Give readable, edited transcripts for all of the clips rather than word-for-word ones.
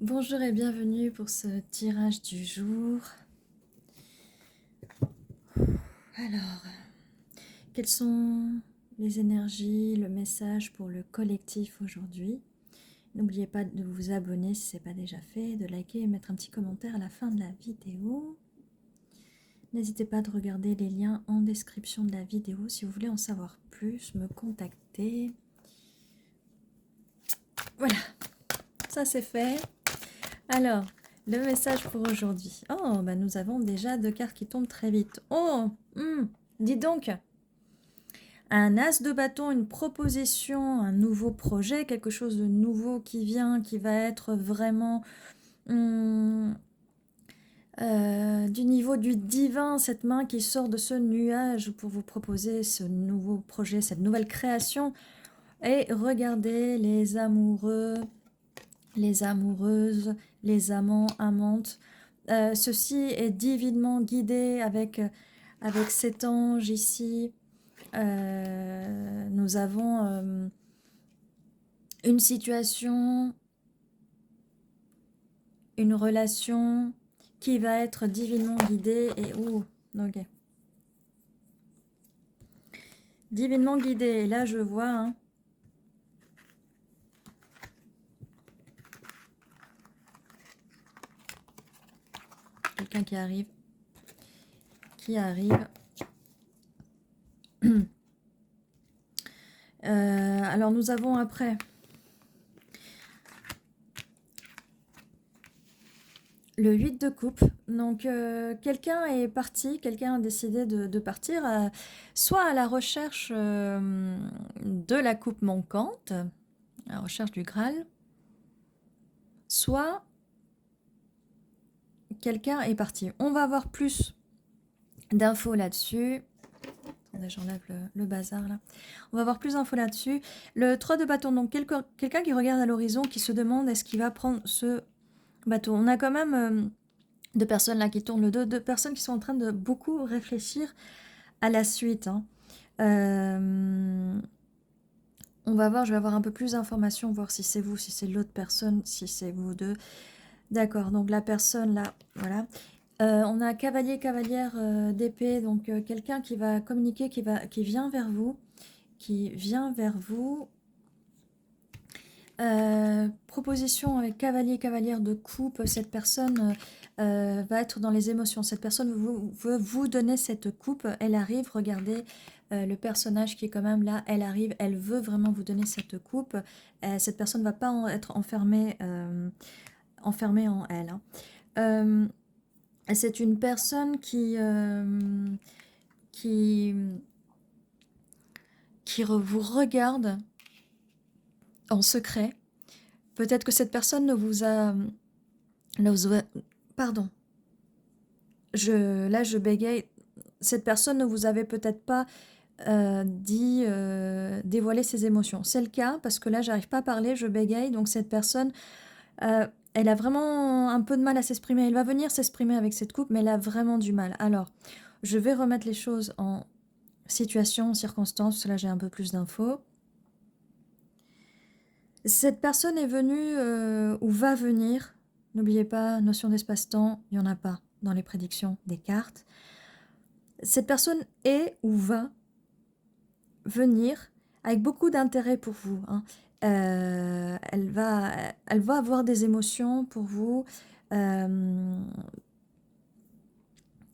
Bonjour et bienvenue pour ce tirage du jour. Alors, quelles sont les énergies, le message pour le collectif aujourd'hui? N'oubliez pas de vous abonner si ce n'est pas déjà fait, de liker et mettre un petit commentaire à la fin de la vidéo. N'hésitez pas de regarder les liens en description de la vidéo si vous voulez en savoir plus, me contacter. Voilà, ça c'est fait. Alors, le message pour aujourd'hui. Oh, bah nous avons déjà 2 cartes qui tombent très vite. Oh, dis donc, un as de bâton, une proposition, un nouveau projet, quelque chose de nouveau qui vient, qui va être vraiment hum, du niveau du divin, cette main qui sort de ce nuage pour vous proposer ce nouveau projet, cette nouvelle création. Et regardez les amoureux, les amoureuses, les amants, amantes. Ceci est divinement guidé avec cet ange ici. Nous avons une situation, une relation qui va être divinement guidée et ok. Divinement guidée. Et là, je vois quelqu'un qui arrive. Alors, nous avons après le 8 de coupe. Donc, quelqu'un est parti, quelqu'un a décidé de partir, soit à la recherche de la coupe manquante, à la recherche du Graal, soit quelqu'un est parti. On va avoir plus d'infos là-dessus. Attendez, j'enlève le bazar là. On va avoir plus d'infos là-dessus. Le 3 de bâton, donc quelqu'un qui regarde à l'horizon, qui se demande est-ce qu'il va prendre ce bateau. On a quand même 2 personnes là qui tournent le dos, 2 personnes qui sont en train de beaucoup réfléchir à la suite. On va voir, je vais avoir un peu plus d'informations, voir si c'est vous, si c'est l'autre personne, si c'est vous deux. D'accord, donc la personne là, voilà. On a cavalier, cavalière d'épée, donc quelqu'un qui va communiquer, qui vient vers vous, proposition avec cavalier, cavalière de coupe. Cette personne va être dans les émotions. Cette personne veut vous donner cette coupe. Elle arrive, regardez le personnage qui est quand même là. Elle arrive, elle veut vraiment vous donner cette coupe. Cette personne ne va pas être enfermée en elle. C'est une personne qui vous regarde en secret. Peut-être que cette personne ne vous a... Pardon. Là, je bégaye. Cette personne ne vous avait peut-être pas dit dévoiler ses émotions. C'est le cas, parce que là, j'arrive pas à parler, je bégaye. Donc, cette personne, elle a vraiment un peu de mal à s'exprimer. Elle va venir s'exprimer avec cette coupe, mais elle a vraiment du mal. Alors, je vais remettre les choses en situation, en circonstance, parce que là, j'ai un peu plus d'infos. Cette personne est venue ou va venir. N'oubliez pas, notion d'espace-temps, il n'y en a pas dans les prédictions des cartes. Cette personne est ou va venir avec beaucoup d'intérêt pour vous. Elle va avoir des émotions pour vous. Elle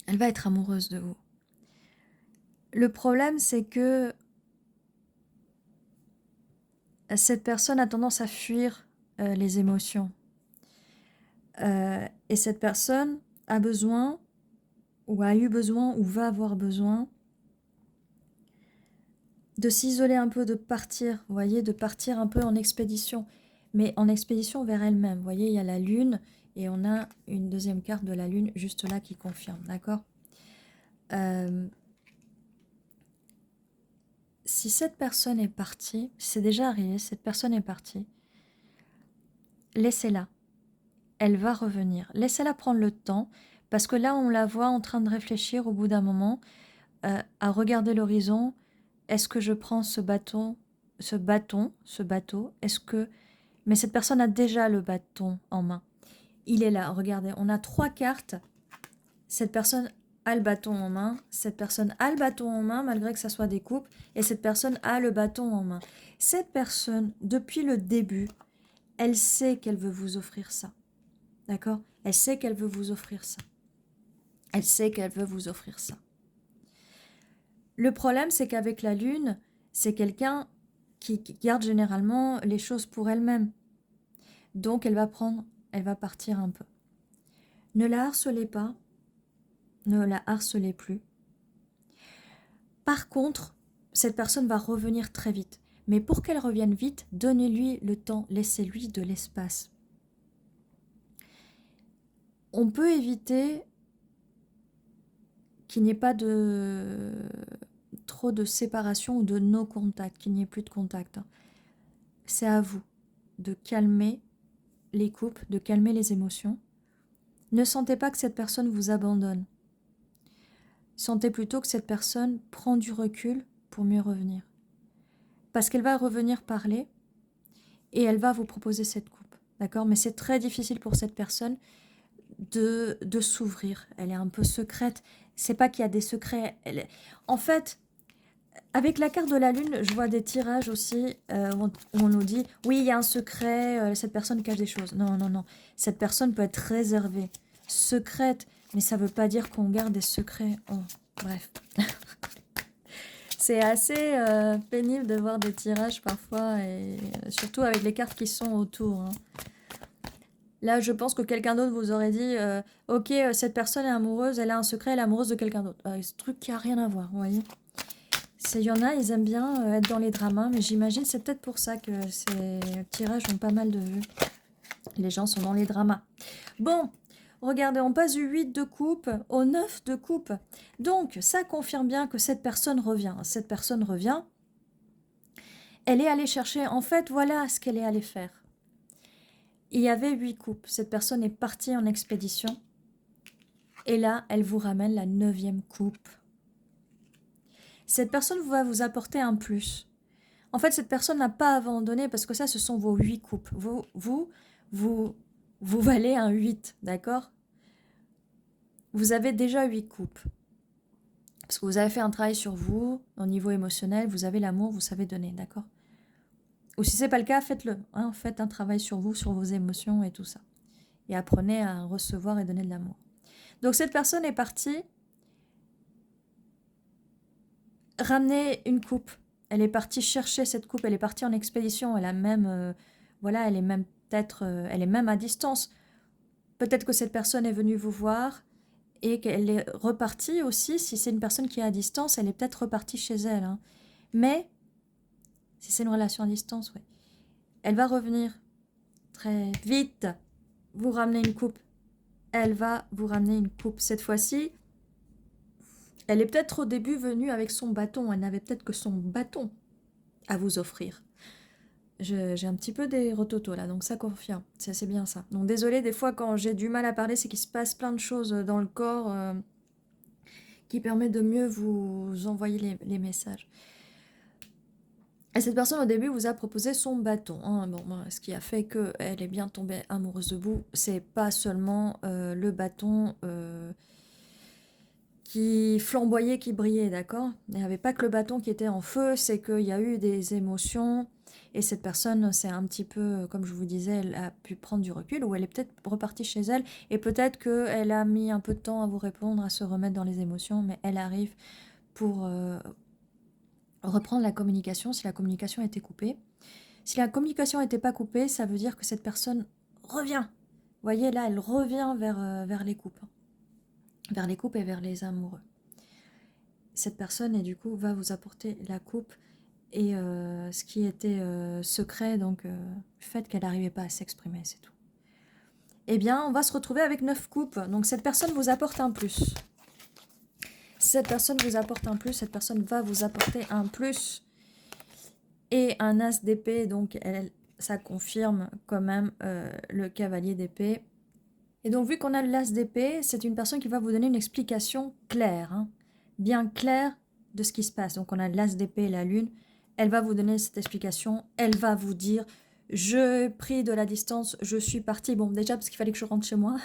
va être amoureuse de vous. Le problème, c'est que cette personne a tendance à fuir les émotions. Et cette personne a besoin, ou a eu besoin, ou va avoir besoin de s'isoler un peu, de partir, vous voyez, de partir un peu en expédition, mais en expédition vers elle-même. Vous voyez, il y a la lune, et on a une deuxième carte de la lune juste là qui confirme, d'accord? Si cette personne est partie, c'est déjà arrivé, cette personne est partie, laissez-la. Elle va revenir. Laissez-la prendre le temps, parce que là, on la voit en train de réfléchir au bout d'un moment, à regarder l'horizon. Est-ce que je prends ce bateau, est-ce que... Mais cette personne a déjà le bâton en main. il est là. Regardez, on a 3 cartes. Cette personne a le bâton en main. Cette personne a le bâton en main, malgré que ça soit des coupes. Et cette personne a le bâton en main. Cette personne, depuis le début, elle sait qu'elle veut vous offrir ça. D'accord? Elle sait qu'elle veut vous offrir ça. Elle sait qu'elle veut vous offrir ça. Le problème, c'est qu'avec la lune, c'est quelqu'un qui garde généralement les choses pour elle-même. Donc, elle va partir un peu. Ne la harcelez pas, ne la harcelez plus. Par contre, cette personne va revenir très vite. Mais pour qu'elle revienne vite, donnez-lui le temps, laissez-lui de l'espace. On peut éviter qu'il n'y ait pas trop de séparation ou de no-contact, qu'il n'y ait plus de contact. C'est à vous de calmer les coupes, de calmer les émotions. Ne sentez pas que cette personne vous abandonne. Sentez plutôt que cette personne prend du recul pour mieux revenir. Parce qu'elle va revenir parler et elle va vous proposer cette coupe. D'accord? Mais c'est très difficile pour cette personne de s'ouvrir. Elle est un peu secrète. C'est pas qu'il y a des secrets. En fait, avec la carte de la lune, je vois des tirages aussi où on nous dit « Oui, il y a un secret, cette personne cache des choses. » Non, non, non. Cette personne peut être réservée, secrète, mais ça veut pas dire qu'on garde des secrets. Oh, bref. C'est assez pénible de voir des tirages parfois, et surtout avec les cartes qui sont autour. Hein. Là, je pense que quelqu'un d'autre vous aurait dit Ok, cette personne est amoureuse, elle a un secret, elle est amoureuse de quelqu'un d'autre. Ce truc qui a rien à voir, vous voyez. Il y en a, ils aiment bien être dans les dramas, mais j'imagine c'est peut-être pour ça que ces tirages ont pas mal de vues. Les gens sont dans les dramas. Bon, regardez, on passe du 8 de coupe au 9 de coupe. Donc, ça confirme bien que cette personne revient. Cette personne revient. Elle est allée chercher, en fait, voilà ce qu'elle est allée faire. Il y avait 8 coupes. Cette personne est partie en expédition. Et là, elle vous ramène la 9e coupe. Cette personne va vous apporter un plus. En fait, cette personne n'a pas abandonné parce que ça, ce sont vos 8 coupes. Vous valez un 8, d'accord? Vous avez déjà 8 coupes. Parce que vous avez fait un travail sur vous, au niveau émotionnel, vous avez l'amour, vous savez donner, d'accord? Ou si ce n'est pas le cas, faites-le. Hein, faites un travail sur vous, sur vos émotions et tout ça. Et apprenez à recevoir et donner de l'amour. Donc cette personne est partie ramener une coupe. Elle est partie chercher cette coupe, elle est partie en expédition, elle a même, voilà, elle est même peut-être, elle est même à distance. Peut-être que cette personne est venue vous voir et qu'elle est repartie aussi. Si c'est une personne qui est à distance, elle est peut-être repartie chez elle. Hein. Mais, si c'est une relation à distance, oui. Elle va revenir très vite, vous ramener une coupe. Elle va vous ramener une coupe. Cette fois-ci, elle est peut-être au début venue avec son bâton. Elle n'avait peut-être que son bâton à vous offrir. J'ai un petit peu des rototos là, donc ça confirme. C'est bien ça. Donc désolé, des fois quand j'ai du mal à parler, c'est qu'il se passe plein de choses dans le corps qui permettent de mieux vous envoyer les messages. Et cette personne au début vous a proposé son bâton. Hein. Bon, ce qui a fait qu'elle est bien tombée amoureuse de vous, c'est pas seulement le bâton qui flamboyait, qui brillait, d'accord? Il n'y avait pas que le bâton qui était en feu, c'est qu'il y a eu des émotions. Et cette personne, c'est un petit peu, comme je vous disais, elle a pu prendre du recul, ou elle est peut-être repartie chez elle, et peut-être qu'elle a mis un peu de temps à vous répondre, à se remettre dans les émotions, mais elle arrive pour reprendre la communication, si la communication a été coupée. Si la communication n'était pas coupée, ça veut dire que cette personne revient. Vous voyez, là, elle revient vers les coupes. Vers les coupes et vers les amoureux. Cette personne, et du coup, va vous apporter la coupe et ce qui était secret, donc le fait qu'elle n'arrivait pas à s'exprimer, c'est tout. Eh bien, on va se retrouver avec 9 coupes. Donc cette personne vous apporte un plus. Cette personne vous apporte un plus, cette personne va vous apporter un plus. Et un as d'épée, donc ça confirme quand même le cavalier d'épée. Et donc vu qu'on a l'as d'épée, c'est une personne qui va vous donner une explication claire, hein, bien claire de ce qui se passe. Donc on a l'as d'épée et la lune. Elle va vous donner cette explication, elle va vous dire je pris de la distance, je suis partie, bon déjà parce qu'il fallait que je rentre chez moi,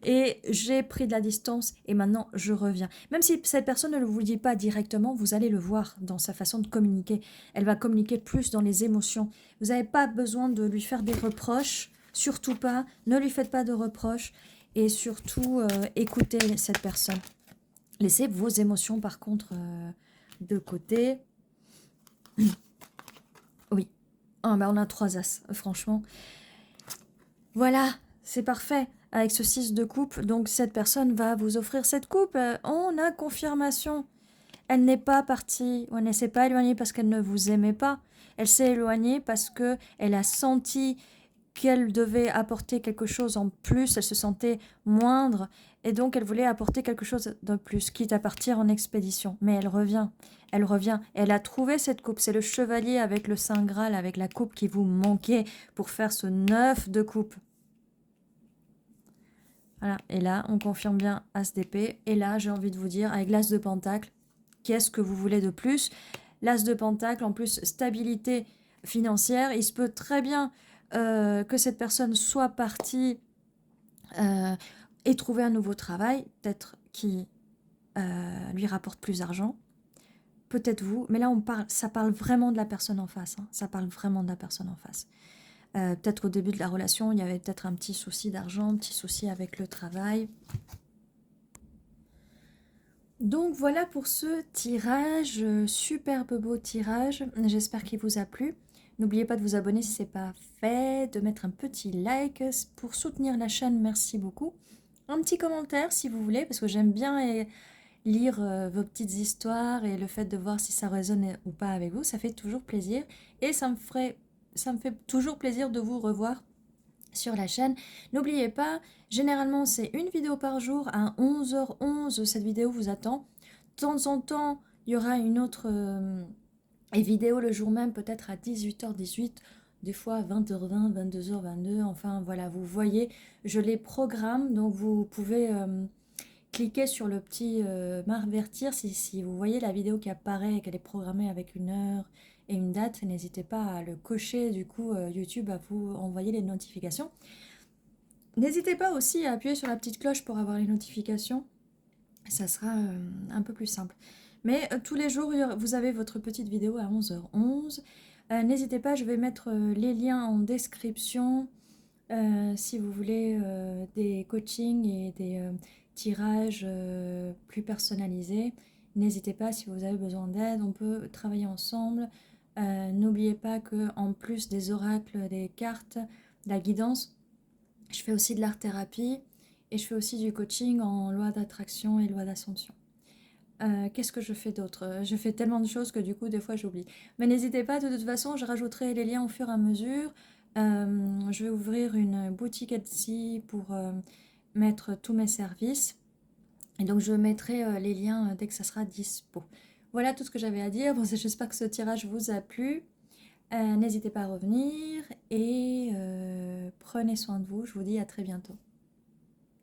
et j'ai pris de la distance et maintenant je reviens. Même si cette personne ne vous le dit pas directement, vous allez le voir dans sa façon de communiquer. Elle va communiquer plus dans les émotions. Vous n'avez pas besoin de lui faire des reproches, surtout pas, ne lui faites pas de reproches et surtout écoutez cette personne. Laissez vos émotions par contre de côté. Oui, ah, bah on a 3 as, franchement. Voilà, c'est parfait avec ce 6 de coupe. Donc cette personne va vous offrir cette coupe. On a confirmation. Elle n'est pas partie, ou elle ne s'est pas éloignée parce qu'elle ne vous aimait pas. Elle s'est éloignée parce qu'elle a senti qu'elle devait apporter quelque chose en plus. Elle se sentait moindre et donc elle voulait apporter quelque chose de plus, quitte à partir en expédition. Mais elle revient. Elle revient. Elle a trouvé cette coupe. C'est le chevalier avec le Saint Graal, avec la coupe qui vous manquait pour faire ce 9 de coupe. Voilà, et là, on confirme bien As d'épée. Et là, j'ai envie de vous dire, avec l'As de Pentacle, qu'est-ce que vous voulez de plus? L'As de Pentacle, en plus, stabilité financière. Il se peut très bien que cette personne soit partie et trouver un nouveau travail, peut-être qui lui rapporte plus d'argent. Peut-être vous, mais là, ça parle vraiment de la personne en face. Hein, ça parle vraiment de la personne en face. Peut-être qu'au début de la relation, il y avait peut-être un petit souci d'argent, un petit souci avec le travail. Donc voilà pour ce tirage, superbe beau tirage. J'espère qu'il vous a plu. N'oubliez pas de vous abonner si ce n'est pas fait, de mettre un petit like pour soutenir la chaîne, merci beaucoup. Un petit commentaire si vous voulez, parce que j'aime bien lire vos petites histoires et le fait de voir si ça résonne ou pas avec vous, ça fait toujours plaisir. Et ça me fait toujours plaisir de vous revoir sur la chaîne. N'oubliez pas, généralement c'est une vidéo par jour à 11h11, cette vidéo vous attend. De temps en temps, il y aura une autre vidéo le jour même, peut-être à 18h18, des fois à 20h20, 22h22, enfin voilà, vous voyez, je les programme, donc vous pouvez cliquer sur le petit m'avertir si vous voyez la vidéo qui apparaît et qu'elle est programmée avec une heure et une date, n'hésitez pas à le cocher, du coup YouTube va vous envoyer les notifications. N'hésitez pas aussi à appuyer sur la petite cloche pour avoir les notifications, ça sera un peu plus simple. Mais tous les jours, vous avez votre petite vidéo à 11h11. N'hésitez pas, je vais mettre les liens en description si vous voulez des coachings et des tirages plus personnalisés. N'hésitez pas, si vous avez besoin d'aide, on peut travailler ensemble. N'oubliez pas qu'en plus des oracles, des cartes, de la guidance, je fais aussi de l'art-thérapie et je fais aussi du coaching en loi d'attraction et loi d'assomption. Qu'est-ce que je fais d'autre? Je fais tellement de choses que du coup, des fois, j'oublie. Mais n'hésitez pas, de toute façon, je rajouterai les liens au fur et à mesure. Je vais ouvrir une boutique Etsy pour mettre tous mes services. Et donc, je mettrai les liens dès que ça sera dispo. Voilà tout ce que j'avais à dire. Bon, j'espère que ce tirage vous a plu. N'hésitez pas à revenir et prenez soin de vous. Je vous dis à très bientôt.